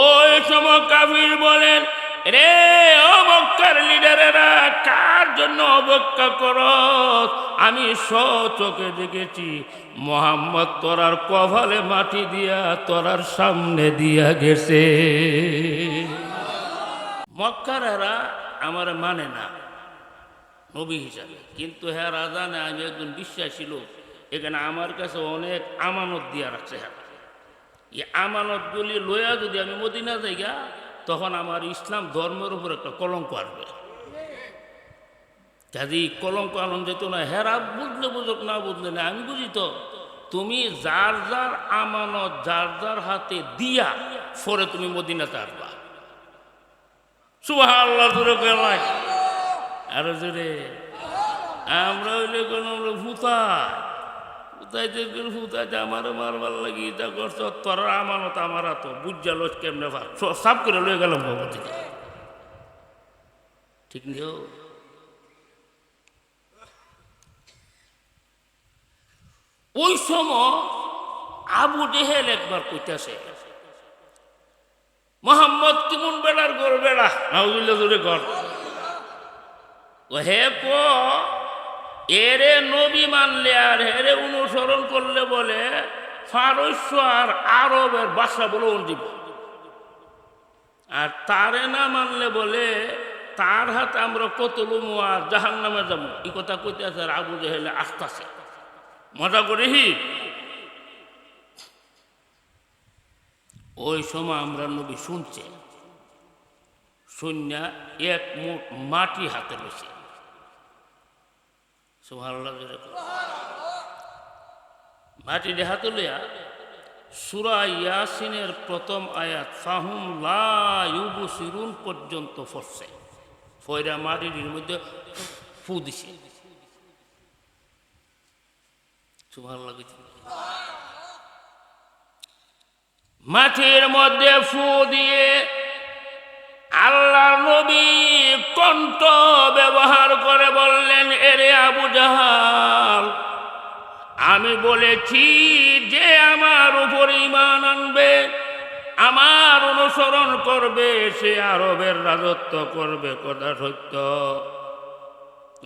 ওই সময় কাফির বলেন, রে ও মক্কার লিডারেরা, কার জন্য অপেক্ষা করো? আমি চোখে দেখেছি মুহাম্মদ তোরার কপালে মাটি দিয়া তোরার সামনে দিয়া গেছে। মক্কারেরা আমার মানে না নবী হিসাবে, কিন্তু হ্যাঁ রাজানে আমি একজন বিশ্বাসী লোক, এখানে আমার কাছে অনেক আমানত দিয়া রাখছে। হ্যাঁ, এই আমানতগুলি লইয়া যদি আমি মদিনা যাইগা, তখন আমার ইসলাম ধর্মের উপর একটা কলঙ্ক আসবে। কাজে কলঙ্ক আনন যেত না। হেরা বুঝলে বুঝুক, না বুঝলে না, আমি বুঝি তো। তুমি যার যার আমানত যার যার হাতে দিয়া পরে তুমি মদিনাতে আসবা। সুবহানাল্লাহ, জোরে কয় আরো জোরে। আমরা হইলে কোন ফুতাইতে আমারও মারবার লাগি তা করছ, তোর আমানত আমার তো বুঝা লোক কেমনে সাফ করে লয়ে গেলাম বাবা থেকে। ঠিক নিও। ওই সময় আবু জেহেল একবার কইতাছে, মোহাম্মদ কেমন বেড়ার গর বেড়া, নাউজুবিল্লাহ জোরে কর। হে ক এরে নবী মানলে আর হেরে অনুসরণ করলে বলে ফারস্য আর আরবের বাসা বলে দিব, আর তারে না মানলে বলে তার হাতে আমরা কত লুমু আর জাহান নামে যাবো। এই কথা কইতে আছে। আর আবু জেহেলে আসতেছে মজা করে। ওই সময় আমরা নবী শুনছে, শুনিয়া এক মুঠ মাটি হাতে রয়েছে। সুবহানাল্লাহ, মাটি হাতে লইয়া সূরা ইয়াসিনের প্রথম আয়াত ফাহুম লা ইউবসিরুন পর্যন্ত পড়ছে। ফয়রা মাটির মধ্যে ফু দিছে। সুবহানাল্লাহ। মাটির মধ্যে ফু দিয়ে আল্লাহর নবী কণ্ঠ ব্যবহার করে বললেন, এরে আবু জাহাল, আমি বলেছি যে আমার উপর ঈমান আনবে, আমার অনুসরণ করবে, সে আরবের রাজত্ব করবে। কথা সত্য।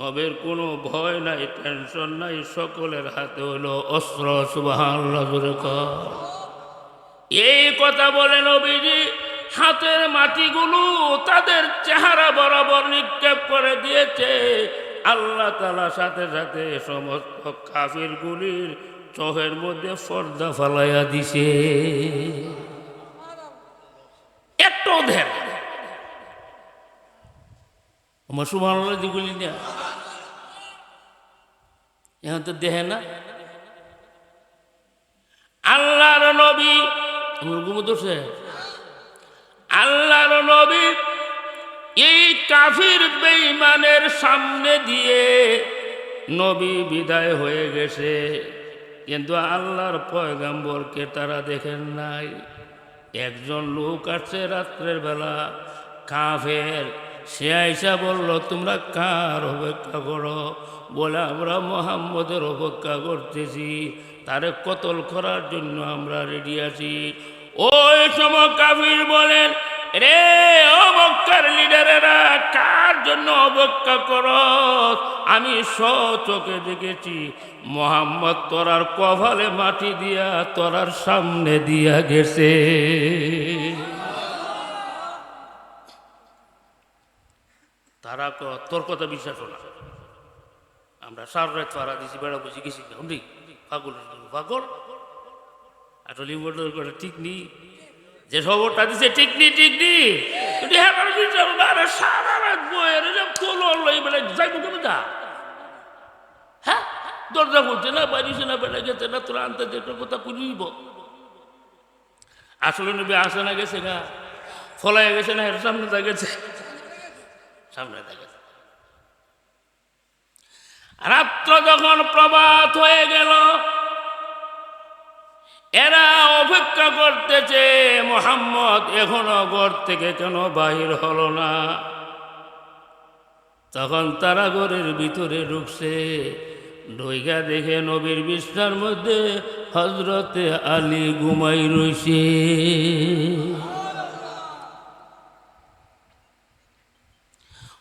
নবীর কোনো ভয় নাই, টেনশন নাই, সকলের হাতে হলো অস্ত্র। সুবহানাল্লাহ, জোরে কর। এই কথা বলে নবীজি হাতের মাটিগুলো তাদের চেহারা বরাবর নিক্ষেপ করে দিয়েছে। আল্লাহ তাআলা সাথে সাথে সমস্ত কাফিরগুলির চোখের মধ্যে পর্দা ফালাইয়া দিছে। একটু ধের আমার সুবহানাল্লাহ যেগুলি না এখন তো দেখে না। আল্লাহর নবী ঘুমোতেছে, আল্লাহর নবী এই কাফির বেঈমানের সামনে দিয়ে নবী বিদায় হয়ে গেছে, কিন্তু আল্লাহর পয়গম্বরকে তারা দেখেন নাই। একজন লোক আসছে রাত্রের বেলা, কাফের, সে আইসা বলল, তোমরা কার অপেক্ষা করো? বলে, আমরা মুহাম্মদের অপেক্ষা করতেছি, তারে কতল করার জন্য আমরা রেডি আছি। ওই সময় কাফির বলেন, রে ও মক্কার লিডারেরা, কার জন্য অপেক্ষা করো? আমি চোখে দেখেছি মুহাম্মদ তোরার কপালে মাটি দিয়া তোরার সামনে দিয়া গেছে। তারা তোর কথা বিশ্বাস না, আমরা সার রাত পাড়া দিছি, বেড়া বুঝি গেছি পাগল পাগল আসলে করে ঠিক নেই। যে খবরটা দিছে ঠিক নেই, ঠিক নেই। সারা রাত বইয়ের যাইব কেমন যা, হ্যাঁ দরজা বলছে না, বাড়িছে না, বেড়া গেছে না, তোরা আনতে যে কথা পুলিব। আসলে নবী আসে না, গেছে না, ফলাই গেছে না, এর সামনে তা গেছে, সামনে তা গেছে। রাত্র যখন প্রভাত হয়ে গেল, এরা অপেক্ষা করতেছে মুহাম্মদ এখনো ঘর থেকে কেন বাহির হলো না। তখন তারা ঘরের ভিতরে ঢুকছে, ঢুইকা দেখে নবীর বিছানার মধ্যে হযরতে আলী ঘুমাই রইছে।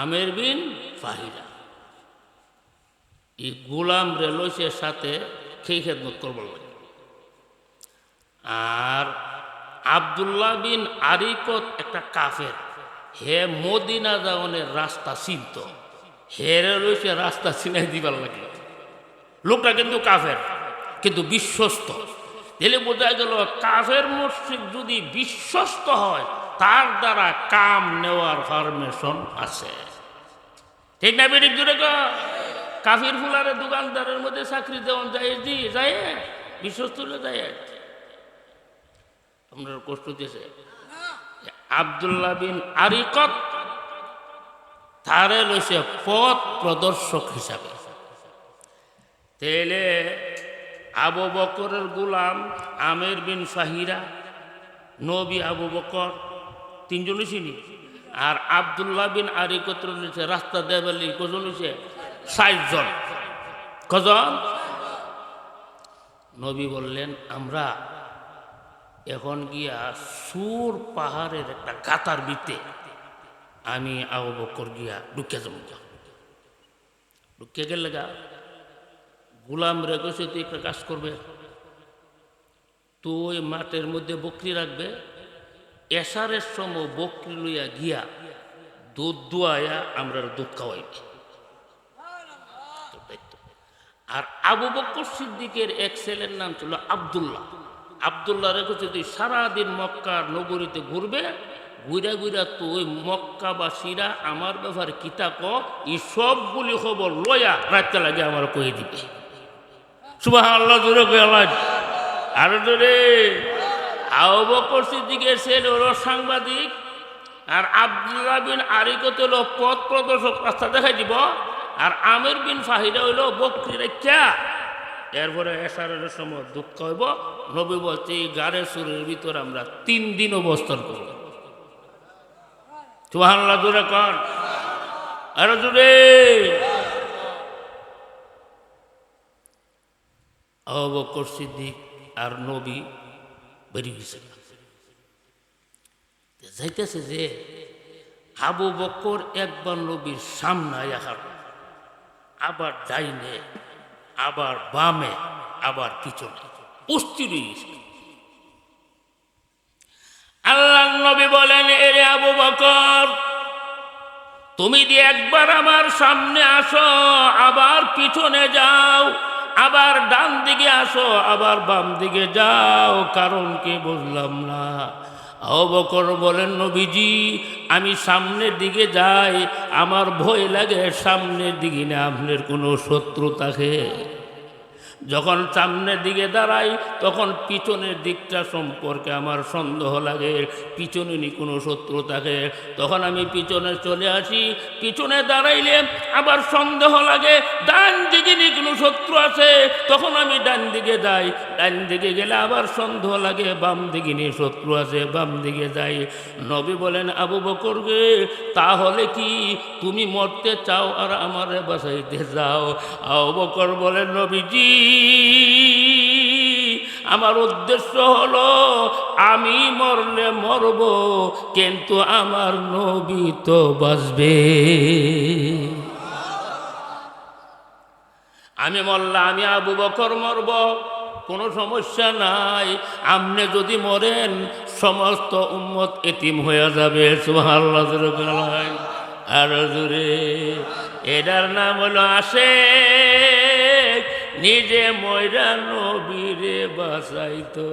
আমের বিন ফাহিরা এই গোলাম রেলসের সাথে খেয়ে খেদমত করবার লাগে। আর আব্দুল্লাহ বিন আরিকত একটা কাফের, হে মদিনা যাওয়ানের রাস্তা চিনত, হেরে রয়েছে রাস্তা চিনাই দিবার লাগে। লোকটা কিন্তু কাফের, কিন্তু বিশ্বস্ত। তাহলে বোঝা গেল কাফের মুশরিক যদি বিশ্বস্ত হয় তার দ্বারা কাম নেওয়ার পারমিশন আছে। ঠিক না বেরিক জুড়ে কাফির ফুলারে দোকানদারের মধ্যে চাকরি দেওয়া যায়, যায় বিশ্বস্ত হলে যায়। আপনার কষ্ট দিয়েছে আব্দুল্লাহ বিন আরিকত, তারে লইছে পথ প্রদর্শক হিসাবে। তেলে আবু বকরের গোলাম আমের বিন ফাহিরা, নবী আবু বকর তিনজনই চিনি, আর আব্দুল্লাহ বিন আরিকত রয়েছে রাস্তা দেবালি কজন হয়েছে ৬০ জন। কজন? নবী বললেন আমরা এখন গিয়া সুর পাহাড়ের একটা গাতার ভিতরে আমি আবু বকর গিয়া ঢুকে যাব। ঢুকে গেলে গা গোলাম রেখেছে তুই একটা কাজ করবে, তুই মাঠের মধ্যে বকরি রাখবে, এসারের সময় বকরি লইয়া গিয়া দুধ দুয়াইয়া আমরা দুধ খাওয়াইবে। আর আবু বকর সিদ্দিকের এক ছেলের নাম ছিল আব্দুল্লাহ। আব্দুল্লাহ রেখেছে তুই সারাদিন মক্কার নগরীতে ঘুরবে, ঘুরা ঘুরা তুই মক্কাবাসীরা আমার ব্যাপারে কিতাব এই সবগুলি খবর লয়া রাখতে লাগে আমার কয়ে দিবে। সুবহানাল্লাহ জোরে কইলা আর জোরে। আবু বকর সিদ্দিকের ছেলে হলো সাংবাদিক, আর আব্দুল্লাহ বিন আরিকত হলো পথ প্রদর্শক, রাস্তা দেখাই দিব, আর আমের বিন ফাহিরা হইল বকরি রেখা। এরপরে এশারের সময় দুঃখ হইব। নবী বলছে এই গাড়ে সুরের ভিতর আমরা 3 দিন অবস্থান করব। সুবহানাল্লাহ জোরে কর আর জোরে। আবু বকর সিদ্দিক আর নবী বেরিয়ে গেছে। যাইতেছে যে আবু বকর একবার নবীর সামনে আয়ার, আবার ডাইনে, আবার বামে, আবার পিছনে অস্থির হয়ে গেছে। আল্লাহর নবী বলেন এরে আবু বকর তুমি দিয়ে একবার আমার সামনে আসো, আবার পিছনে যাও, আবার ডান দিকে আসো, আবার বাম দিকে যাও, কারণ কি বুঝলাম না। আবু বকর বলেন নবীজি আমি সামনের দিকে যাই, আমার ভয় লাগে সামনের দিকে না আপনার কোনো শত্রু থাকে। যখন সামনের দিকে দাঁড়াই তখন পিছনের দিকটা সম্পর্কে আমার সন্দেহ লাগে, পিছনে নি কোনো শত্রু থাকে। তখন আমি পিছনে চলে আসি, পিছনে দাঁড়াইলে আবার সন্দেহ লাগে ডান দিকে নি কোনো শত্রু আছে, তখন আমি ডান দিকে যাই, ডান দিকে গেলে আবার সন্দেহ লাগে বাম দিকে নি শত্রু আছে, বাম দিকে যাই। নবী বলেন আবু বকর গে তাহলে কি তুমি মরতে চাও আর আমারে বাঁচাইতে চাও? আবু বকর বলেন নবীজি আমার উদ্দেশ্য হলো আমি মরলে মরব, কিন্তু আমার নবী তো বাঁচবে। আমি মরলে আমি আবু বকর মরব, কোনো সমস্যা নাই। আপনি যদি মরেন সমস্ত উম্মত এতিম হয়ে যাবে। সুবহানাল্লাহ আর জোরে। এটার নাম হলো আশিক, নিজে ময়রা নবীরে বাঁচাইতো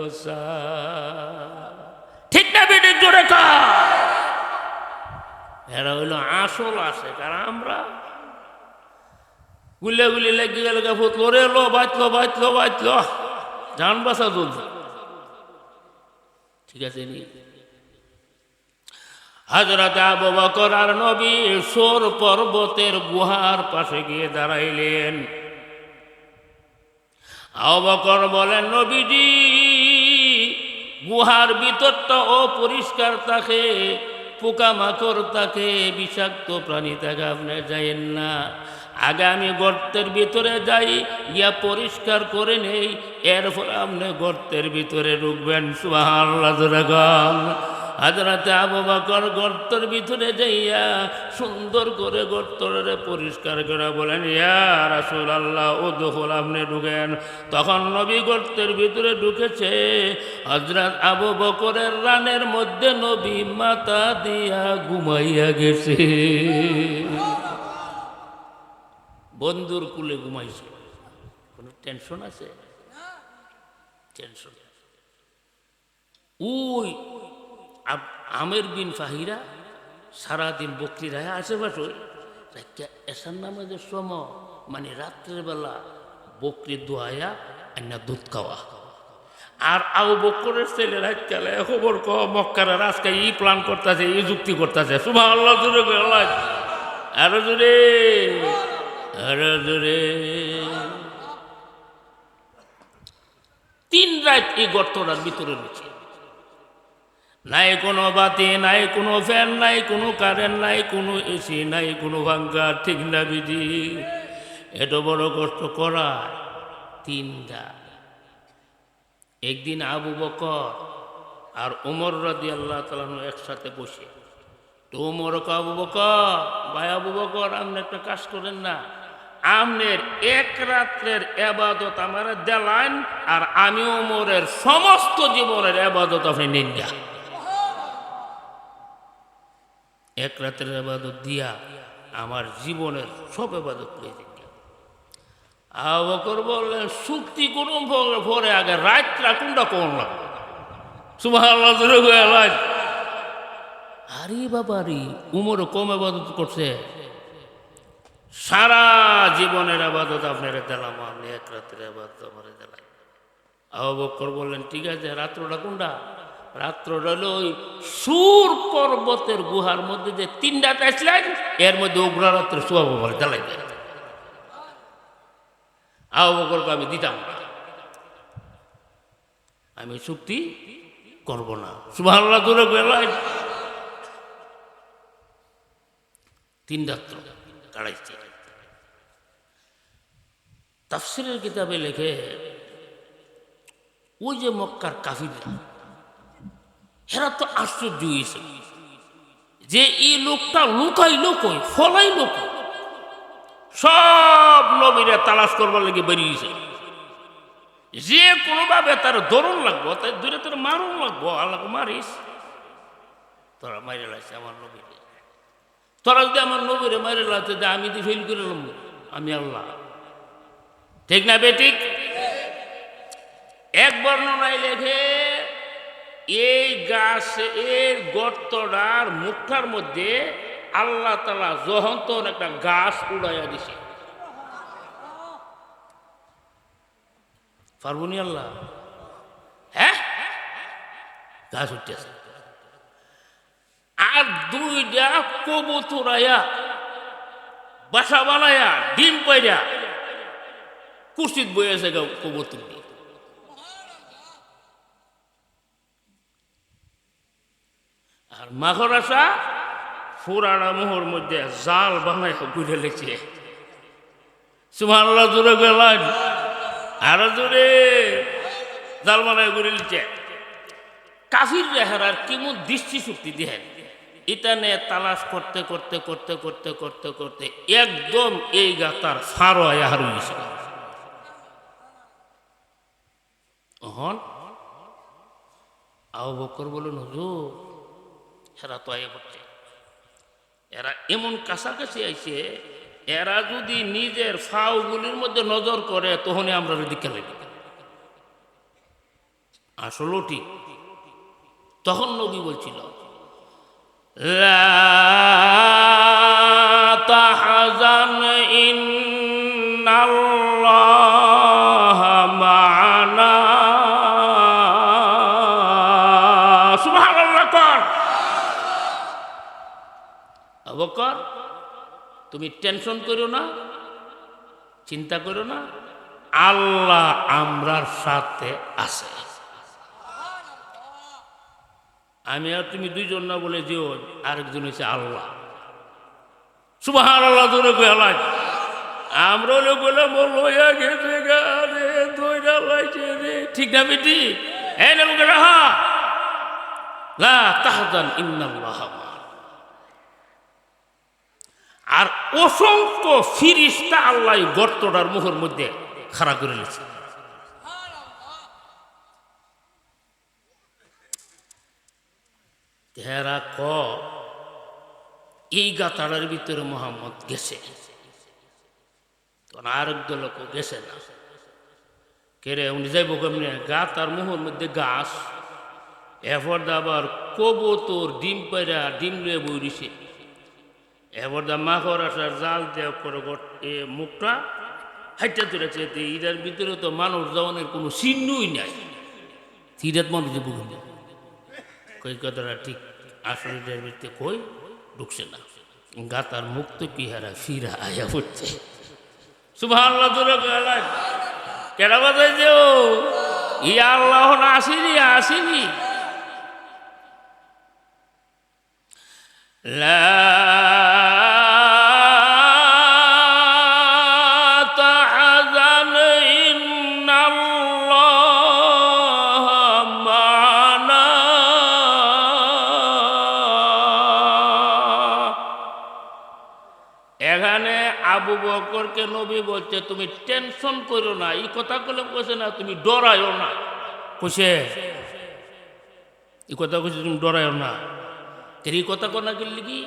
ঠিক না বেটে জোরে কা। এরা হইলো আসল আশিক, আর আমরা গুলে গুলি লেগে গেল ফুটলো রে লো বাঁচলো বাঁচলো বাঁচলো জান বাঁচা জলদি। ঠিক আছে নি হযরত আবু বকর আর নবী সোর পর্বতের গুহার পাশে গিয়ে দাঁড়াইলেন। আবু বকর বলেন নবীজি গুহার ভিতরটা অপরিষ্কার থাকে, পোকামাকড় থাকে, বিষাক্ত প্রাণী থাকে, আপনি যাইয়েন না। আগে আমি গর্তের ভিতরে যাই, গিয়া পরিষ্কার করে নেই, এরপর আপনি গর্তের ভিতরে ঢুকবেন। সুবহানাল্লাহ। হযরতে আবু বকর গর্তের ভিতরে যাইয়া সুন্দর করে গর্তরে পরিষ্কার করে বলেন, ইয়া রাসূলুল্লাহ উদখুল, আপনি ঢুকেন। তখন নবী গর্তের ভিতরে ঢুকেছে। হযরত আবু বকরের রানের মধ্যে নবী মাথা দিয়া ঘুমাইয়া গেছে। বন্ধুর কুলে ঘুমাইছে। কোনো টেনশন আছে? টেনশন। ওই আমের বিন ফাহিরা সারাদিন বকরি রায় আশেপাশে এসার নামাজের সময়, মানে রাত্রের বেলা বকরি দোয়ায়া না দুধ খাওয়া। আর আবু বকরের ছেলেরা চলে খবর মক্কার আজকে ই প্ল্যান করতেছে, ই যুক্তি করতেছে। সুবহানাল্লাহ, জোরে আল্লাহ, আরো জোরে, আরো জোরে। 3 রাত এই গর্তটার ভিতরে রয়েছে। নাই কোনো বাতি, নাই কোনো ফ্যান, নাই কোনো কারেন্ট, নাই কোনো এসি, নাই কোনো ভাঙ্গা। ঠিক না বিধি? এত বড় কষ্ট করা 3 রাত। একদিন আবু বকর আর ওমর রাদিয়াল্লাহু তাআলা একসাথে বসে, তো ওমর আবু বকর, ভাই আবু বকর, আপনি একটা কাজ করেন না, আমনের 1 রাত্রের ইবাদত আমার দেলান, আর আমি ওমরের সমস্ত জীবনের ইবাদত আপনি নিন না। 1 রাতের ইবাদত দিয়া আমার জীবনের সব ইবাদত করে দিন। আবু বকর বললেন, চুক্তি করুন পরে, আগে রাতটা কোনটা কোন লাগবে। সুবহানাল্লাহ, জোরে বলেন। আরে বাবা রে, উমর কম ইবাদত করছে, সারা জীবনের ইবাদত আপনারা দিলাম, আপনি 1 রাতের ইবাদত আমার দিলাম। আবু বকর বললেন, ঠিক আছে, রাত্রটা কোনটা? রাত্রটা হলো ওই সুর পর্বতের গুহার মধ্যে যে 3 রাত আসলেন, এর মধ্যে উগ্রা রাত্রে সোয়াব বলে জ্বালাই দেয়। আবু বকরকে আমি দিতাম না, আমি চুক্তি করব না। সুবহানাল্লাহ, জোরে বলেন। 3 রাত্র কাটাইছে। তাফসীরের কিতাবে লেখে, ওই যে মক্কার কাফিররা, এরা তো আশ্চর্য হয়েছে যে এই লোকটা লুকাইলো কই, ফলাইলো কই। সব নবীরা তালাশ করবার লেগে বেরিয়েছে, যে কোনোভাবে তার দরুন লাগবো, তাই দূরে তোর মারুন লাগবো। আল্লাহ মারিস, তোরা মাইরে লাগছে আমার নবীরে। তোরা যদি আমার নবীরে মাইরে লাগছে, আমি তো ফেল করে নেব, আমি আল্লাহ। ঠিক না বেঠিক? এক বর্ণনায় লেখে, এই গাছের গর্তটার মুখটার মধ্যে আল্লাহ তাআলা জহন্তন একটা গাছ উড়াইয়া দিছে। পারবনি আল্লাহ? হ্যাঁ, গাছ উঠতেছে। আর 2টা কবুতর আয়া বাসা বানায়া ডিম পাইরা কুর্সিত বইয়েছে কবুতর দিয়ে। আর মাঘর আসা ফুরাড়া মোহর মধ্যে জাল বানায় ঘুরে লেছে। সুবহানাল্লাহ, জোরে গেলেন, আরো জোরে। জাল বানায় ঘুরে লেছে। কাফির রেহারার কেমন দৃষ্টি শক্তি দেখেন, এটা নিয়ে তালাশ করতে করতে করতে করতে করতে করতে একদম এই গাতার ফারো আয়া হারিয়েছে। হন আবু বকর বলুন, হুজুর, এরা তো আয়া করছে, এরা এমন কাছাকাছি আইছে, এরা যদি নিজের ফাউগুলির মধ্যে নজর করে তখনই আমরা দিকে লাগি। আসলেও ঠিক। তখন নবী বলছিল, লা তাহজান ইন্নাল্লাহা মা'ানা। সুবহানাল্লাহ। আবু বকর, তুমি টেনশন করো না, চিন্তা করো না, আল্লাহ আমরার সাথে আছে। আমি আর তুমি 2জন না বলে যেও, আরেকজন হচ্ছে আল্লাহ। সুবহানাল্লাহ, জোরে গেলাম। আমরা লোক বলে লইয়া গেছে গারে ধইরা লাইছে রে। ঠিক না বেটি? এই না লোকেরা, হা লা তাহজান ইন্নাল্লাহা মা। আর অসংখ্য ফিরিস্তা আল্লাহ গর্তটার মুখের মধ্যে খাড়া করে নিয়েছে। হেরা ক এই গাতাড়ার ভিতরে মোহাম্মদ গেছে, তখন আর এক লোক গেছে না। কেরে উনি যাইব কেমনি? গাতার মুখের মধ্যে গাছ, এরপর আবার কবুতর ডিম পাইরা ডিম লুয়ে বই দিছে, এরপর মাখর আসার জাল দেওয়া করে মুখটা হাইটা তুলেছে। ইটার ভিতরে তো মানুষ যাওয়ানের কোনো চিহ্নই নাই। সিরাত মানুষ যে বুঝুন কই কথাটা ঠিক, আসলে এটার ভিতরে কই ঢুকছে না। গাতার মুখ তো কি হারা ফিরা আয়া পড়ছে। সুবহানাল্লাহ জোরে কয় কেডা বাজাইছে? ও ইয়া আল্লাহ না আসেনি, আসেনি। লা তাহজান ইন্নাল্লাহা মা'না। এখানে আবু বকরকে নবী বলছে তুমি টেনশন করো না। এই কথা বলে কইছে না তুমি ডরায়ও না, কইছে এই কথা কইছে তুমি ডরায়ও না। এই কথা কোনা গেলি কি?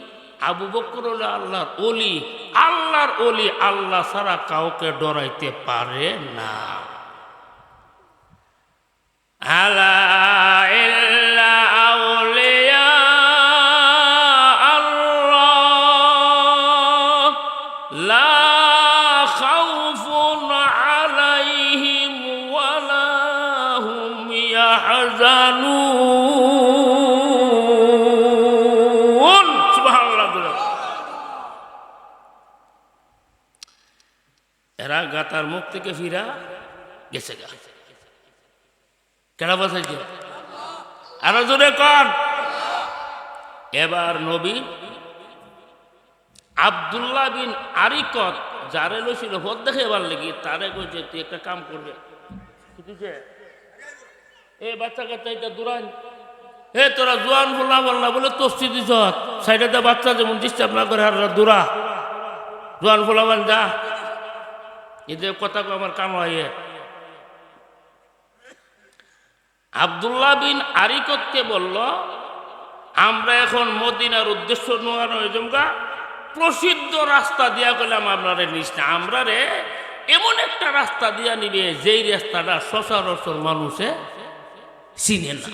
আবু বকর হলো আল্লাহর ওলি, আল্লাহর ওলি আল্লাহ ছাড়া কাউকে ডরাইতে পারে না। আলা ইল্লা আউলিয়া আল্লাহ লা খাউফুন আলাইহিম ওয়ালা হুম ইয়াহজানুন। সুবহানাল্লাহ। এরা গাতার মুখ থেকে ফিরা গেছে গা। কেডা বাঁচাইছে? আরো জোরে কর। এবার নবী আব্দুল্লাহ বিন আরিকত যারে লইছিল ভোট দেখে এবার লেগে তারে কইছে তুই একটা কাম করবে। এ বাচ্চা কাচ্চা এটা দূরান, হে তোরা জোয়ান বললা বললা বলে তস্তি দিছ সাইডে বাচ্চা যেমন ডিস্টার্ব না করে আর দূরা জোয়ান ফোলাবান যা। এদের কথা আমার কাম হয়। আব্দুল্লাহ বিন আরিকতকে বলল আমরা এখন মদিনার উদ্দেশ্য নোয়ানো জমগা প্রসিদ্ধ রাস্তা দিয়া করলাম আপনারে নিস না, আমরা রে এমন একটা রাস্তা দিয়া নিবে যেই রাস্তাটা সচরাচর মানুষে চিনে না।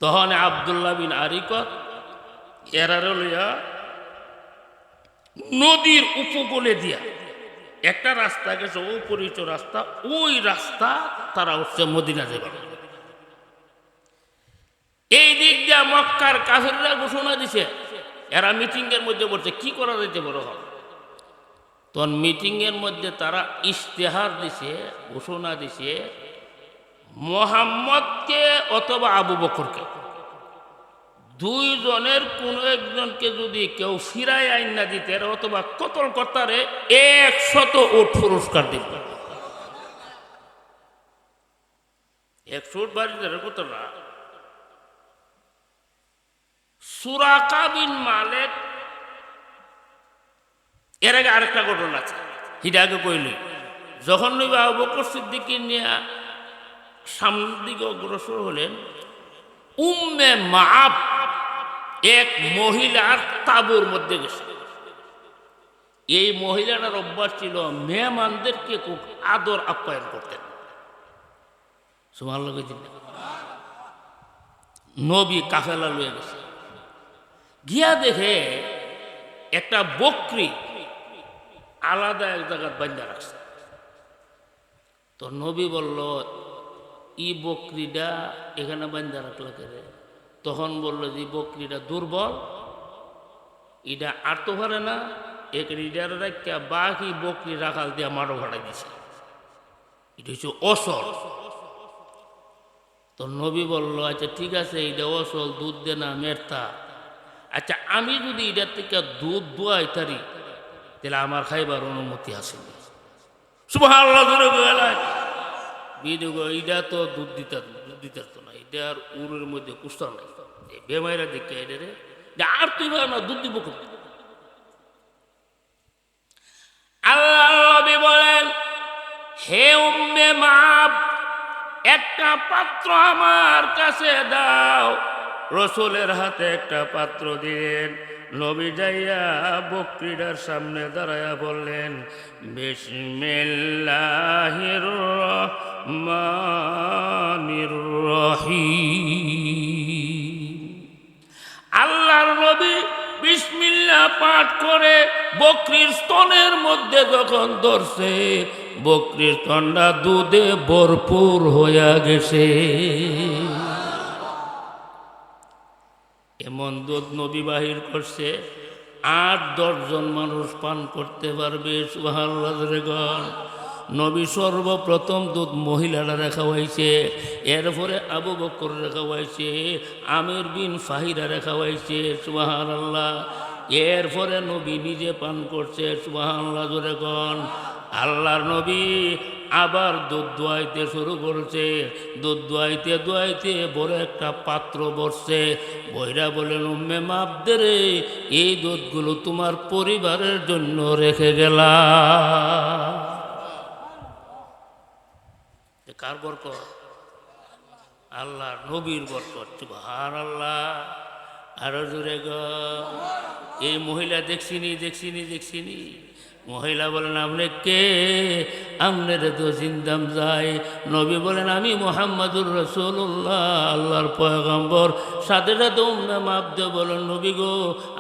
তখন আব্দুল্লাহ বিন আরিকত এরারে লইয়া নদীর উপকূলে দিয়া একটা রাস্তা গেছে, অপরিচিত রাস্তা, ওই রাস্তা তারা হচ্ছে মদিনা যাবে। এই দিক দিয়ে মক্কার কাফিররা ঘোষণা দিছে, এরা মিটিং এর মধ্যে বলছে কি করা যাইতে বড় হবে। তখন মিটিং এর মধ্যে তারা ইশতেহার দিছে, ঘোষণা দিছে মুহাম্মদকে অথবা আবু বকরকে দুইজনের কোন একজনকে যদি কেউ ফিরাই আইন না দিতে অথবা কতল কর্তারে 100 উট পুরস্কার দিব। 100 উট বাড়িতে কত না। সুরাকা বিন মালিক এর আগে আরেকটা ঘটনা আছে, হিটা আগে কইলি। যখন নবী আবু বকর সিদ্দিককে নিয়ে সামনের দিকে অগ্রসর হলেন, উম্মে মাআব এক মহিলার তাঁবুর মধ্যে গেছে। এই মহিলাটার অভ্যাস ছিল মেহমানদেরকে খুব আদর আপ্যায়ন করতেন। সুবহানাল্লাহ। নবী কাফেলা লয়ে গেছে, গিয়া দেখে একটা বকরি আলাদা এক জায়গায় বান্ধা রাখছে। তো নবী বলল ই বকরিটা এখানে বান্ধা রাখলা করে। তখন বলল যে বকরিটা দুর্বল, এটা আটতে পারে না, এখানে ইটার রাখা বাকি বকরি রাখাল দিয়া মারো ভাড়া দিছে, এটা হচ্ছে অসল। তো নবী বলল আচ্ছা ঠিক আছে, এটা অসল, দুধ দে না মেরতা। আচ্ছা আমি যদি এটার থেকে দুধ দোয়াই তারি তাহলে আমার খাইবার অনুমতি আছে। সুবহানাল্লাহ। এটা তো দুধ দিতে তো না। এটা আর উরের মধ্যে কুস্তা নাই বেমাইরা দেখে এটা রে যে আর তুই ভাই না দুধ দিব কোথায়? আল্লাহ নবী বলেন, হে উম্মে মাব, একটা পাত্র আমার কাছে দাও। রসুলের হাতে একটা পাত্র দিলেন। নবী যাইয়া বকরিটার সামনে দাঁড়াইয়া বললেন, বিসমিল্লাহির রহমানির রহিম। আল্লাহর নবী বিসমিল্লাহ পাঠ করে বকরির স্তনের মধ্যে যখন ধরছে, বকরির স্তনটা দুধে ভরপুর হইয়া গেছে। এমন দুধ নবী বাহির করছে ৮-১০ জন মানুষ পান করতে পারবে। সুবহানাল্লাহ। নবী সর্বপ্রথম দুধ মহিলারা খাওয়াইছে, এরপরে আবু বকর খাওয়াইছে, আমির বিন ফাহিরা খাওয়াইছে। সুবহানাল্লাহ। এরপরে নবী নিজে পান করছে। সুবহানাল্লাহ জোরে কোন। আল্লাহর নবী আবার দুধ দোয়াইতে শুরু করছে। দুধ দোয়াইতে দোয়াইতে বড় একটা পাত্র বসছে। বইরা বলেন, উম্মে মাবদে রে, এই দুধগুলো তোমার পরিবারের জন্য রেখে গেলা। কার বরকত? আল্লাহ নবীর বরকত। সুবহানাল্লাহ। আরো জোরে গো। এই মহিলা দেখছিনি। মহিলা বলেন, আপনি কে? আপনার তো চিন্তাম যায়। নবী বলেন, আমি মুহাম্মাদুর রাসূলুল্লাহ, আল্লাহর পয়গম্বর। সাথে সাথে উম্মে মাবদে বলেন, নবী গো,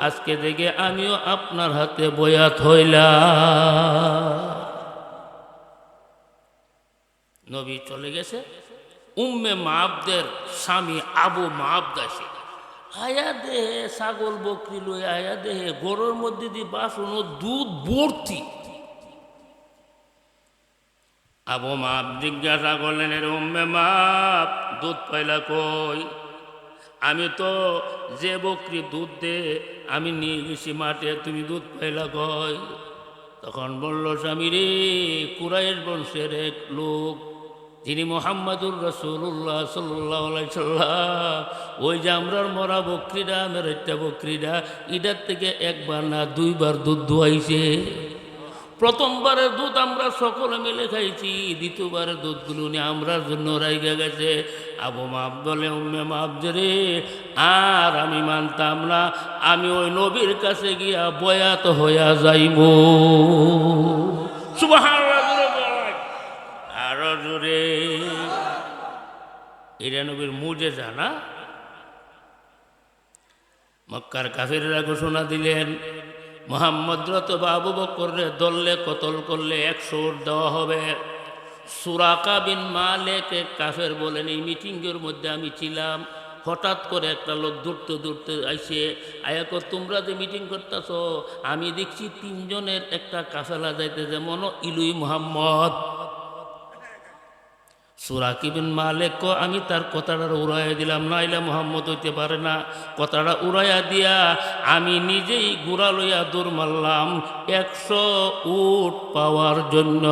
আজকে থেকে আমিও আপনার হাতে বয়াত হইলাম। নবী চলে গেছে। উম্মে মাবদের স্বামী আবু মাবদ আছে, আয়া দেহে ছাগল বকরি লই, আয়া দেহে গরুর মধ্যে দিয়ে বাসন দুধ ভর্তি। আবু মাব জিজ্ঞাসা করলেন, এর উম্মে মাব, দুধ পাইলা কই? আমি তো যে বকরি দুধ দে আমি নিয়ে গেছি মাঠে, তুমি দুধ পাইলা কই? তখন বলল, স্বামী রে, কুরাইশ বংশের এক লোক, যিনি মুহাম্মাদুর রাসূলুল্লাহ সাল্লাল্লাহু আলাইহি সাল্লাম, ওই যে আমরার মরা বকরিটা, আমার একটা বকরিটা, এটার থেকে একবার না 2 বার দুধ দোয়াইছে। প্রথমবারের দুধ আমরা সকলে মিলে খাইছি, দ্বিতীয়বারের দুধগুলো নিয়ে আমরার জন্য রাইগা গেছে। আবু মাব বলে, উম্মে মাবদে রে, আর আমি মানতাম না, আমি ওই নবীর কাছে গিয়া বয়াত হইয়া যাইব। সুবহানাল্লাহ। আরো জোরে। এরা নবীর মুজেজা না? মক্কার কাফিররা ঘোষণা দিলেন, মুহাম্মদ অথবা আবু বকরকে ধরলে কতল করলে 100 উট দেওয়া হবে। সুরাকা বিন মালিক কাফের বলেন, এই মিটিংয়ের মধ্যে আমি ছিলাম, হঠাৎ করে একটা লোক দূরতে আইসে, আয়াক তোমরা যে মিটিং করতেছ, আমি দেখছি 3 জনের একটা কাফেলা যাইতেছে, মনো ইলুই মুহাম্মদ। সুরাকি বিন মালিক, আমি তার কথাটা উড়াইয়া দিলাম, নাইলে মুহাম্মদ হইতে পারে না। কথাটা উড়াইয়া দিয়া আমি নিজেই ঘোড়া লইয়া দৌড় মারলাম 100 উট পাওয়ার জন্য।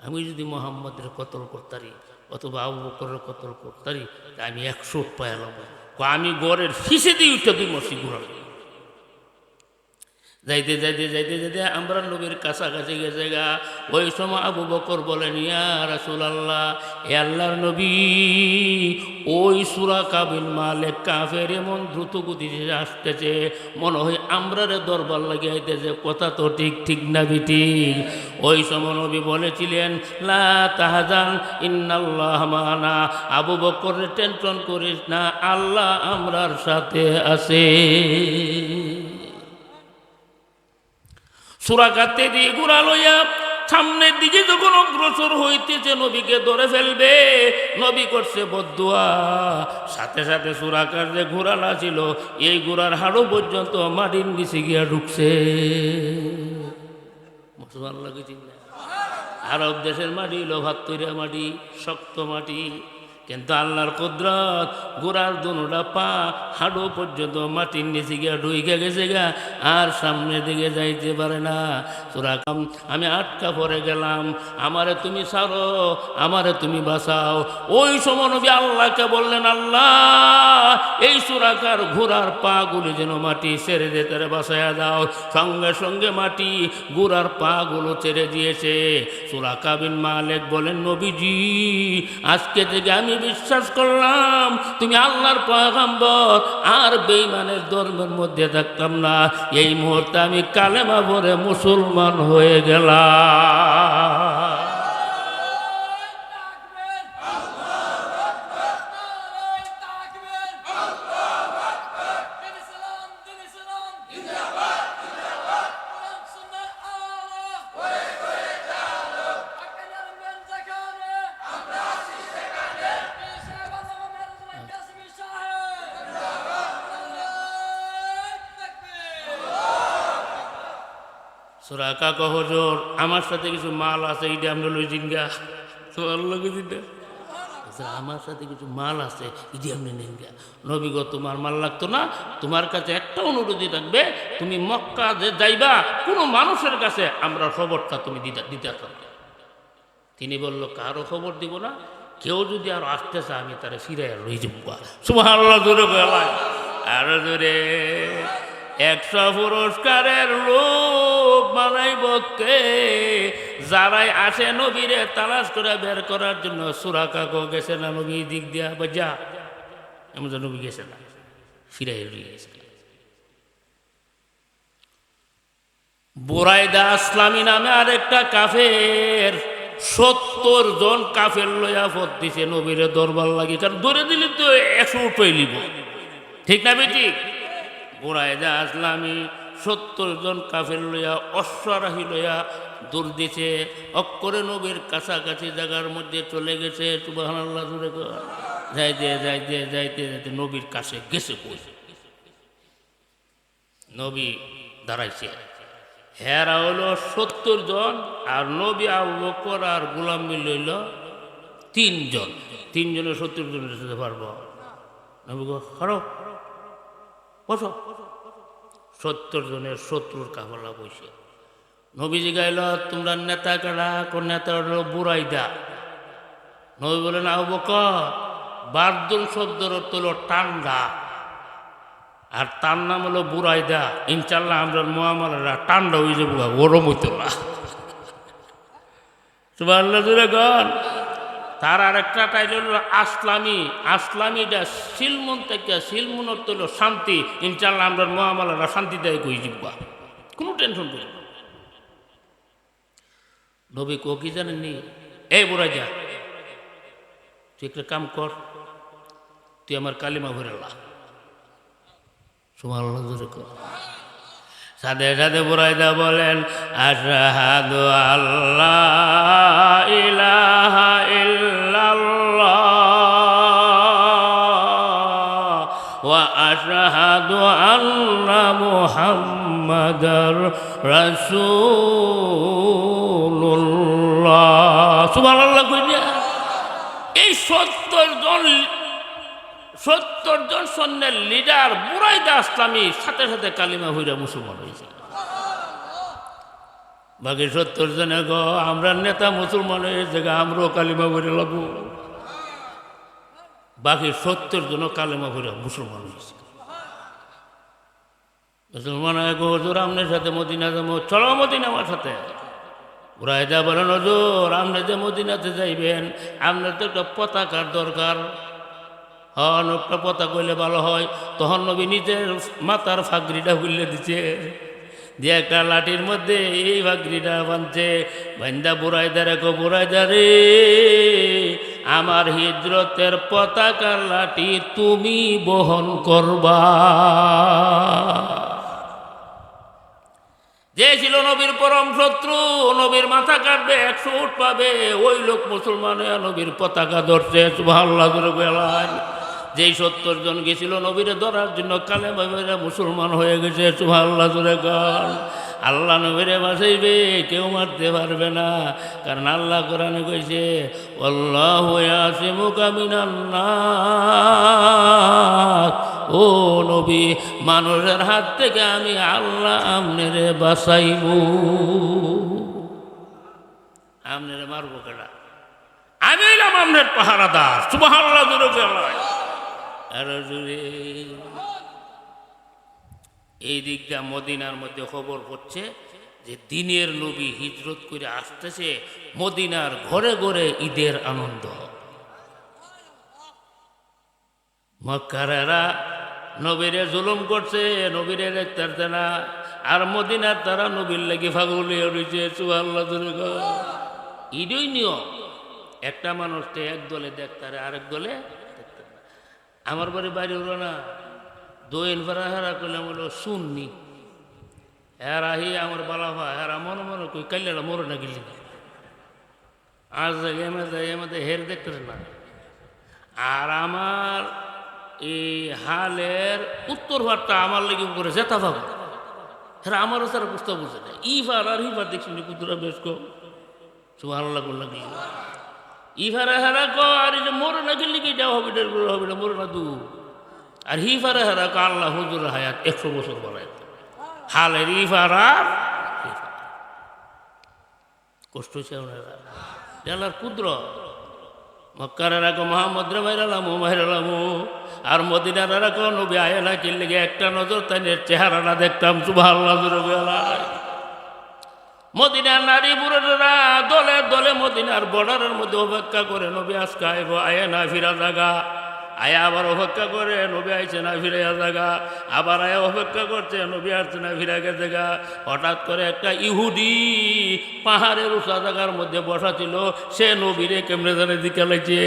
আমি যদি মুহাম্মদের কতল করতারি অথবা আবু বকরের কতল করতারি, আমি 100 উট পাইলাম। আমি গড়ের ফিসে দিয়ে উঠতে 2 মাসি ঘোড়া যাইতে আমরা নবীর কাছাকাছি গেছে গা। ওই সময় আবু বকর বলেন, ইয়া রাসূলুল্লাহ, হে আল্লাহর নবী, ওই সুরাকা বিন মালিক কাফের এমন দ্রুত গতিতে আসতেছে, মনে হয় আমরারে দরবার লাগিয়ে আইতেছে। কথা তো ঠিক না বিঠিক? ওই সময় নবী বলেছিলেন, লা তাহজান ইন্নাল্লাহ মানা, আবু বকর টেনশন করিস না, আল্লাহ আমরার সাথে আছে। সুরাকাতে দিয়ে ঘোড়া লইয়া সামনের দিকে যখন অগ্রসর হইতেছে, নবীকে ধরে ফেলবে। নবী করছে বদদুয়া। সাথে সাথে সুরাকার যে ঘোড়াটা ছিল, এই ঘোড়ার হাড়ও পর্যন্ত মাটির নিচে গিয়া ঢুকছে। মুসলমান লাগে চিন্তা। আরব দেশের মাটি হলো ভাত তৈরা মাটি, শক্ত মাটি, কিন্তু আল্লাহর কুদরত গোড়ার দুটা পা হাঁটু পর্যন্ত মাটির নিচে গিয়া ঢুইকে গেছে গা, আর সামনের দিকে যাইতে পারে না। সূরা কাম, আমি আটকা পড়ে গেলাম, আমারে তুমি ছাড়ো, আমারে তুমি বাঁচাও। ওই সময় নবী আল্লাহকে বললেন, আল্লাহ এই সুরাকার ঘোড়ার পা গুলি যেন মাটি ছেড়ে দিয়ে তারা বাঁচাইয়া দাও। সঙ্গে সঙ্গে মাটি ঘোড়ার পা গুলো ছেড়ে দিয়েছে। সুরাকা বিন মালিক বলেন, নবীজি আজকে থেকে আমি বিশ্বাস করলাম তুমি আল্লাহর পয়গম্বর, আর বেঈমানের ধর্মের মধ্যে থাকতাম না। এই মুহূর্তে আমি কালেমা পড়ে মুসলমান হয়ে গেলাম। সুরাকা কহ হুজুর আমার সাথে কিছু মাল আছে, এইটা আমরা লই জিঙ্গা। আমার সাথে কিছু মাল আছে, ইডি আপনি নেন গা। নবী গো তোমার মাল লাগতো না, তোমার কাছে একটা অনুরোধই থাকবে, তুমি মক্কা যে যাইবা কোনো মানুষের কাছে আমরা খবরটা তুমি দিতে থাকবে। তিনি বলল, কারো খবর দিব না, কেউ যদি আর আসতেছে আমি তারা ফিরে লই যাবো। সুবহানাল্লাহ, জোরে বলা আরো জোরে। 100 পুরস্কারের লোক বানাইব কে? যারাই আসে নবীরে তালাশ করে বের করার জন্য। সুরাকা কো গেছে না নবী দিক দিয়া বাজা, এমন নবী গেছে না, ফিরাই গেছে। বুরাইদা আসলামী নামে আরেকটা কাফের 70 জন কাফের লইয়া পড়তেছে নবীরে দরবার লাগি, কারণ ধরে দিলে তো 100 উঠাই লিব, ঠিক না বেটি? বুরাইদা আসলামী 70 জন কাফের লইয়া অশ্বারাহী লইয়া দূর দিছে, অক্ষরে নবীর কাছাকাছি জায়গার মধ্যে চলে গেছে। সুবহানাল্লাহ, জোরে যাইতে যাইতে যাইতে যাইতে নবীর কাছে গেছে। নবী দাঁড়াইছে, হেরা হলো 70 জন, আর নবী আবু বকর আর গোলাম মিল হইল 3 জন। 3 জনের 70 জনের সাথে পারবো? নবী গো খারো বসো। 70 জনের শত্রুর কাফেলা বসে। নবীজি গাইল, তোমরা নেতা কারা? কোন নেতা? হলো বুরাইদা। নবী বলেন, আবু বকর, বারদুল শব্দের অর্থ হলো ঠান্ডা, আর তার নাম হলো বুরাইদা। ইনশাল্লাহ আমরা মুআমালারা ঠান্ডা হয়ে যাবো, গরম হইতো না। সুবহানাল্লাহ, জোরে গান। তার আরেকটা টাইটেল হলো আসলামী। আসলামীটা সিলমুন থেকে, সিলমুন অর্থ হলো শান্তি। ইনশাল্লাহ আমরা মুআমালারা শান্তিদায়ক হয়ে যাবো, কোনো টেনশন করি না। নবী কো কি জানেননি? এই বুরাইদা, তুই একটা কাম কর, তুই আমার কালিমা ভরে লা। সুবহানাল্লাহ, জোরে কর। সাথে সাথে বুরাইদা বলেন, আশহাদু আল্লাহ ইলাহা ইল্লাল্লাহ ওয়া আশহাদু আন্না মুহাম্মাদার রাসূলুল্লাহ। সুবহানাল্লাহ কইয়া এই 70 জন সৈন্যের লিডার বুরাইদা আসলামী সাথে সাথে কালিমা হইরা মুসলমান হয়েছে। বাকি 70 জনে গো আমরা নেতা মুসলমান হয়ে জায়গা আমরাও কালিমা হইরে লাগবো। বাকি 70 জন কালিমা হইরা মুসলমান হয়েছে। মুসলমান গো হুজুর আপনার সাথে মদিনা যাবো, চলো মদিনা আমার সাথে। বুরাইদা বলেন, হুজুর আপনি যে মদিনাতে যাইবেন আপনার তো একটা পতাকার দরকার। একটা পতাকা কইলে ভালো হয়। তখন নবী নিজের মাথার ফাগরিটা খুললে দিচ্ছে, দিয়ে একটা লাঠির মধ্যে এই ফাগরিটা বাঁধছে। বান্দা বুরাইদা রেখো, বুরাইদা রে আমার হিজরতের পতাকার লাঠি তুমি বহন করবা। যে ছিল নবীর পরম শত্রু, নবীর মাথা কাটবে 100 উট পাবে, ওই লোক মুসলমান নবীর পতাকা ধরছে। সুবহানাল্লাহ, যেই 70 জন গেছিল নবীরে ধরার জন্য কালেমা পড়ে মুসলমান হয়ে গেছে। সুবহানাল্লাহ জোরে গান। আল্লাহ নবীরে বাঁচাইবে, কেউ মারতে পারবে না, কারণ আল্লাহ কোরআনে কইছে আল্লাহু ইয়াসিমুকা মিনান নাস। ও নবী, মানুষের হাত থেকে আমি আল্লাহ আমনেরে বাঁচাইব। আমনেরে মারবো কেডা? আমি এলাম আমনের পাহারাদার। সুবহানাল্লাহ জোরে বলেন। আরো জোরে। এই দিকটা মদিনার মধ্যে খবর পড়ছে যে দিনের নবী হিজরত করে আসতেছে, মদিনার ঘরে ঘরে ঈদের আনন্দ। মক্কারেরা নবীরে জুলুম করছে, নবীরে দেখতে না, আর মদিনার তারা নবীর লাগি পাগল হয়ে রয়েছে। সুবহানাল্লাহ জোরে বলেন। ঈদই নিয়ম, একটা মানুষকে এক দলে দেখতে আরেক দলে দেখতে না। আমার বাড়ি হলো না দোয়েন ভাড়া হেরা করলাম হলো শুননি, হেরা হি আমার বালাফা হেরা মনে মনে কই কাল্লাটা মরে না গেলি না, আজ এমে হের দেখতে না। আর আমার এই হালের উত্তর ভারটা আমার লেগে করে জেতা পাবো, হেরা আমারও তারা বুঝতে বুঝে না। ইফার আর হিফার দেখছি কুতুরা বেশ কম। সুবহানাল্লাহ করলাম ইফারে হেরা ক আর এই যে মরে না গেলি কি যাও হবে হবে না, মরে না দু। আর হিফারে হেরা ক আল্লাহ হুজুর হায়াত 100 বছর বাড়ায়। হালের ইফার আর কষ্ট হচ্ছে ওনারা জানার কুদ্র। মক্কার রাখো মোহাম্মদ রে মাইরালামো, আর মদিনার রাখো নবী আয় না কিনলে একটা নজর তাই চেহারাটা দেখতাম। সুবহানাল্লাহ জোরে বলেন। মদিনার নারী পুরুষেরা দলে দলে মদিনার বর্ডারের মধ্যে অপেক্ষা করে নবী আজকে আইব, আয় না ফিরা জাগা, আয়া আবার অপেক্ষা করে নবী আইছে না ফিরাইয়া জাগা, আবার আয়া অপেক্ষা করছে নবী আসছে না ফিরা গেছে গা। হঠাৎ করে একটা ইহুদি পাহাড়ের উঁচা জায়গার মধ্যে বসা ছিল, সে নবীরে কেমনে জানে দিকে লাগছে।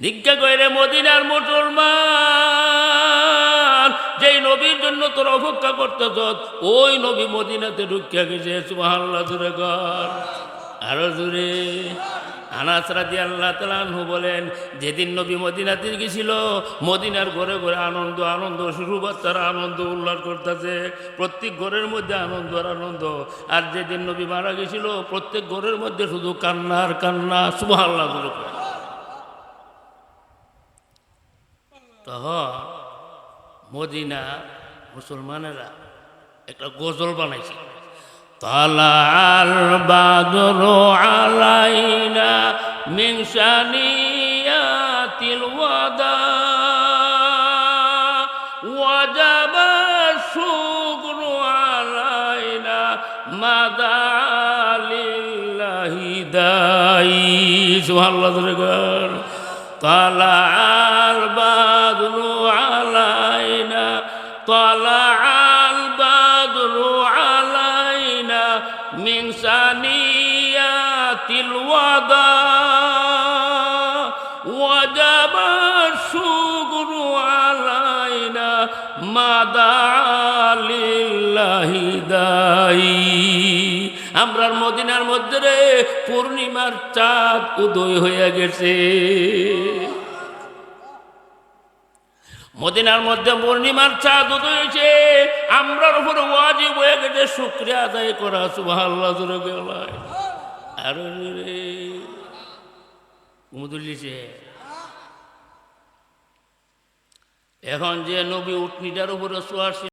দীক্ষা করে মদিনার মুসলমান, যেই নবীর জন্য তোর অপেক্ষা করতেছ ওই নবী মদিনাতে ঢুকিয়া গেছে। সুবহানাল্লাহ জোরে কর, আরো জোরে। আনাস রাদিয়াল্লাহু তাআলা আনহু বলেন, যেদিন নবী মদিনাতে গেছিল মদিনার ঘরে ঘরে আনন্দ আনন্দ শুরু, বাচ্চারা আনন্দ উল্লাস করতেছে, প্রত্যেক ঘরের মধ্যে আনন্দ আর আনন্দ। আর যেদিন নবী মারা গেছিল প্রত্যেক ঘরের মধ্যে শুধু কান্না আর কান্না। সুবহানাল্লাহ জোরে কর। তখন মদিনা মুসলমানেরা একটা গজল বানাইছে, তালাল বাদরু আলাইনা মিন শানিয়াতিল ওয়াদা ওয়াজাবা শুকরু আলাইনা মাদালিল্লাহি দাই। সুবহানাল্লাহ জোরে কর। তালাল বাদরু আলাইনা, তালাল বাদরু আলাইনা মিন শানিয়াতিল ওয়াদা ওয়াজাবা শুকরু আলাইনা মাদালিল্লাহি দাই। আমরার মদিনার মধ্যে রে পূর্ণিমার চাঁদ উদয় হয়ে গেছে। মদিনার মধ্যে পূর্ণিমার চাঁদ উদয় হয়েছে, আমরার উপর ওয়াজিব হয়ে গেছে শুকরিয়া আদায় করা। সুবহানাল্লাহ জোরে বলেন। আরো রে কুমুদুল্লিছে। এখন যে নবী উটনিটার উপরে সোয়ার